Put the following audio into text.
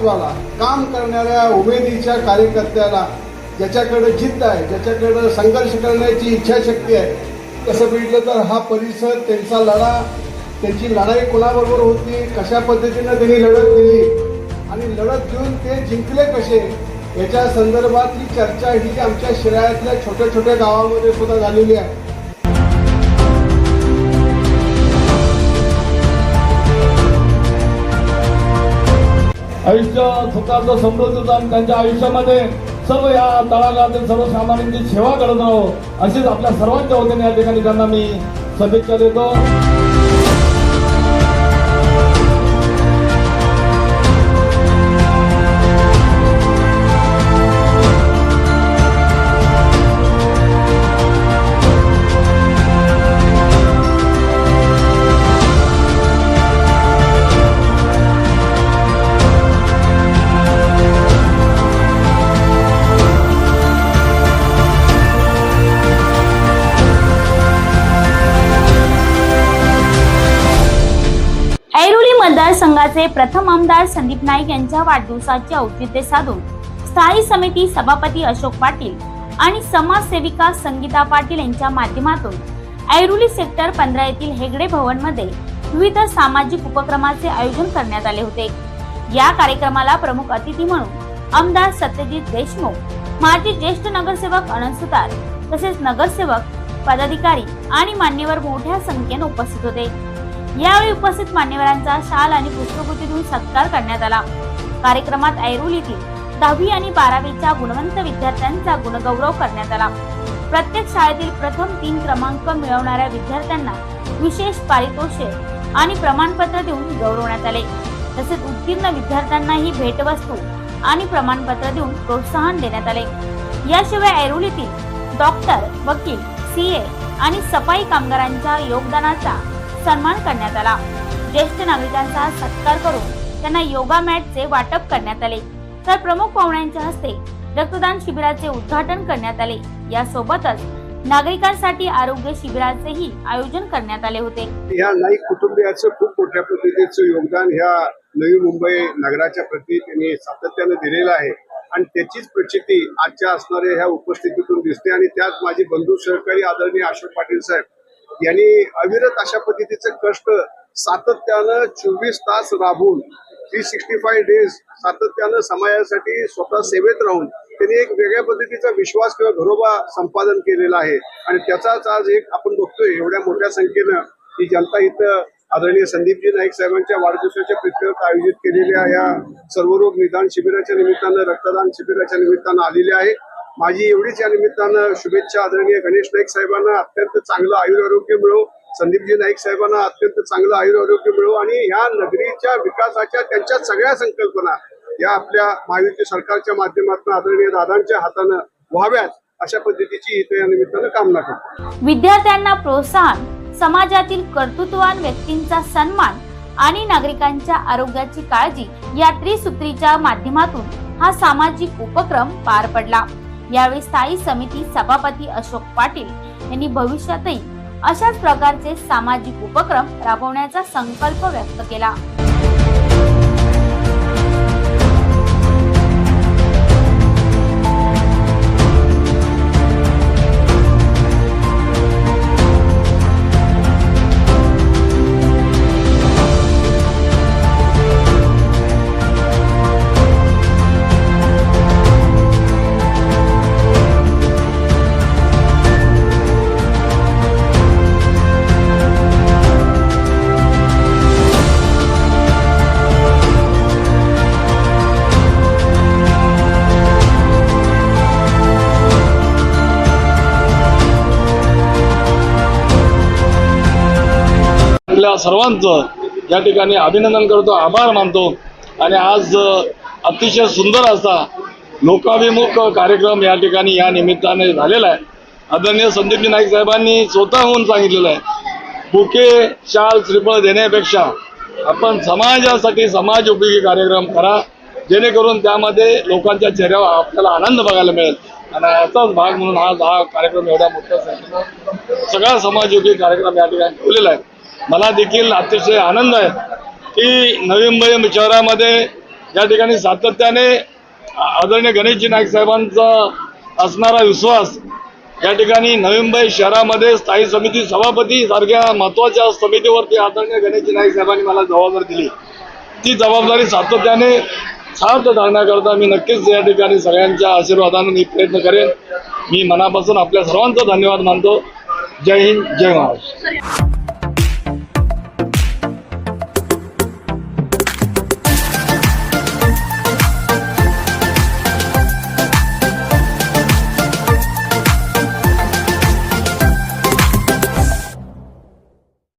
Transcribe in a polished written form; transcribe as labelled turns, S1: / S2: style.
S1: विश्वासाला, काम करणाऱ्या उमेदीच्या कार्यकर्त्याला, ज्याच्याकडे जिद्द आहे, ज्याच्याकडे संघर्ष करण्याची इच्छाशक्ती आहे, तसं बघितलं तर हा परिसर त्यांचा लढा, त्यांची लढाई कोणाबरोबर होती, कशा पद्धतीनं त्यांनी लढत दिली आणि लढत देऊन ते जिंकले कसे, याच्या संदर्भातली चर्चा ही आमच्या शिराळ्यातल्या छोट्या छोट्या गावामध्ये सुद्धा झालेली आहे.
S2: आयुष्य सुखाचं समृद्धीचं आणि त्यांच्या आयुष्यामध्ये सर्व या तळागाळातील सर्वसामान्यांची सेवा करत राहो, अशीच आपल्या सर्वांच्या वतीने या ठिकाणी त्यांना मी शुभेच्छा देतो.
S3: मतदारसंघाचे प्रथम आमदार संदीप नाईक यांच्या वाढदिवसाचे औचित्य साधून स्थायी समिती सभापती अशोक पाटील आणि समाजसेविका संगीता पाटील यांच्या माध्यमातून ऐरोली सेक्टर 15 येथील हेगडे भवन मध्ये विविध सामाजिक उपक्रमाचे आयोजन करण्यात आले होते. या कार्यक्रमाला प्रमुख अतिथी म्हणून आमदार सत्यजित देशमुख, माजी ज्येष्ठ नगरसेवक अनंत सुतार तसेच नगरसेवक, पदाधिकारी आणि मान्यवर मोठ्या संख्येने उपस्थित होते. यावेळी उपस्थित मान्यवरांचा शाल आणि पुष्पगुच्छ देऊन सत्कार करण्यात आला. कार्यक्रमात ऐरोलीतील 10वी आणि 12वीच्या गुणवंत विद्यार्थ्यांचा गुणगौरव करण्यात आला. प्रत्येक शाळेतील प्रथम 3 क्रमांक मिळवणाऱ्या विद्यार्थ्यांना विशेष पारितोषिक आणि प्रमाणपत्र देऊन गौरवण्यात आले. तसेच उत्तीर्ण विद्यार्थ्यांनाही भेटवस्तू आणि प्रमाणपत्र देऊन प्रोत्साहन देण्यात आले. याशिवाय ऐरोलीतील डॉक्टर, वकील, सीए आणि सफाई कामगारांच्या योगदानाचा सन्मान करण्यात आला. ज्येष्ठ नागरिकांचा सत्कार करून त्यांना योगा मॅटचे वाटप करण्यात आले. तर प्रमुख पाहुण्यांच्या हस्ते रक्तदान शिबिराचे उद्घाटन करण्यात आले. यासोबतच नागरिकांसाठी आरोग्य शिबिराचेही आयोजन करण्यात आले होते.
S1: या नाईक कुटुंबियाचं खूप मोठ्या पद्धतीचं योगदान ह्या नवी मुंबई नगराच्या प्रती त्यांनी सातत्याने दिलेलं आहे आणि त्याचीच प्रचिती आजच्या असणाऱ्या ह्या उपस्थितीतून दिसते. आणि त्यात माझे बंधू सहकारी आदरणीय अशोक पाटील साहेब यांनी अविरत अशा पद्धतीचं कष्ट सातत्यानं 24 तास राबून 365 डेज सातत्यानं समाजासाठी स्वतः सेवेत राहून त्यांनी एक वेगळ्या पद्धतीचा विश्वास किंवा घरोबा संपादन केलेला आहे. आणि त्याचाच आज एक आपण बघतोय एवढ्या मोठ्या संख्येनं ही जनता इथं आदरणीय संदीपजी नाईक साहेबांच्या वाढदिवसाच्या प्रीत्यर्थ आयोजित केलेल्या या सर्वरोग निदान शिबिराच्या निमित्तानं, रक्तदान शिबिराच्या निमित्तानं आलेले आहे. माझी एवढीच या निमित्तानं शुभेच्छा आदरणीय गणेश नाईक साहेबांना अत्यंत चांगलं आयुरारोग्य मिळो, संदीपजी नाईक साहेबांना अत्यंत चांगलं आयुरारोग्य मिळो आणि ह्या नगरीच्या विकासाच्या त्यांच्या सगळ्या संकल्पना या आपल्या महायुती सरकारच्या माध्यमातून आदरणीय दादांच्या हातानं व्हाव्यात अशा पद्धतीची इथे या निमित्तानं कामना करतो.
S3: विद्यार्थ्यांना प्रोत्साहन, समाजातील कर्तृत्ववान व्यक्तींचा सन्मान आणि नागरिकांच्या आरोग्याची काळजी या त्रिसूत्रीच्या माध्यमातून हा सामाजिक उपक्रम पार पडला. यावेळी स्थायी समिती सभापती अशोक पाटील यांनी भविष्यातही अशाच प्रकारचे सामाजिक उपक्रम राबवण्याचा संकल्प व्यक्त केला.
S2: आपल्या सर्वांचं या ठिकाणी अभिनंदन करतो, आभार मानतो. आणि आज अतिशय सुंदर असा लोकाभिमुख कार्यक्रम या ठिकाणी या निमित्ताने झालेला आहे. आदरणीय संदीपजी नाईक साहेबांनी स्वतःहून सांगितलेलं आहे, बुके, शाल, श्रीफळ देण्यापेक्षा आपण समाजासाठी समाज उपयोगी कार्यक्रम करा, जेणेकरून त्यामध्ये लोकांच्या चेहऱ्यावर आपल्याला आनंद बघायला मिळेल. आणि याचाच भाग म्हणून आज हा कार्यक्रम एवढ्या मोठ्या संख्येनं सगळा समाजोपयोगी कार्यक्रम या ठिकाणी ठेवलेला आहे. मला देखील अतिशय आनंद आहे की नवी मुंबई शहरामध्ये या ठिकाणी सातत्याने आदरणीय गणेशजी नाईक साहेबांचा असणारा विश्वास या ठिकाणी नवी मुंबई शहरामध्ये स्थायी समिती सभापती सारख्या महत्वाच्या समितीवरती आदरणीय गणेशजी नाईक साहेबांनी मला जबाबदारी दिली. ती जबाबदारी सातत्याने सार्थ धरण्याकरता मी नक्कीच या ठिकाणी सगळ्यांच्या आशीर्वादाने मी प्रयत्न करेन. मी मनापासून आपल्या सर्वांचा धन्यवाद मानतो. जय हिंद, जय महाराष्ट्र.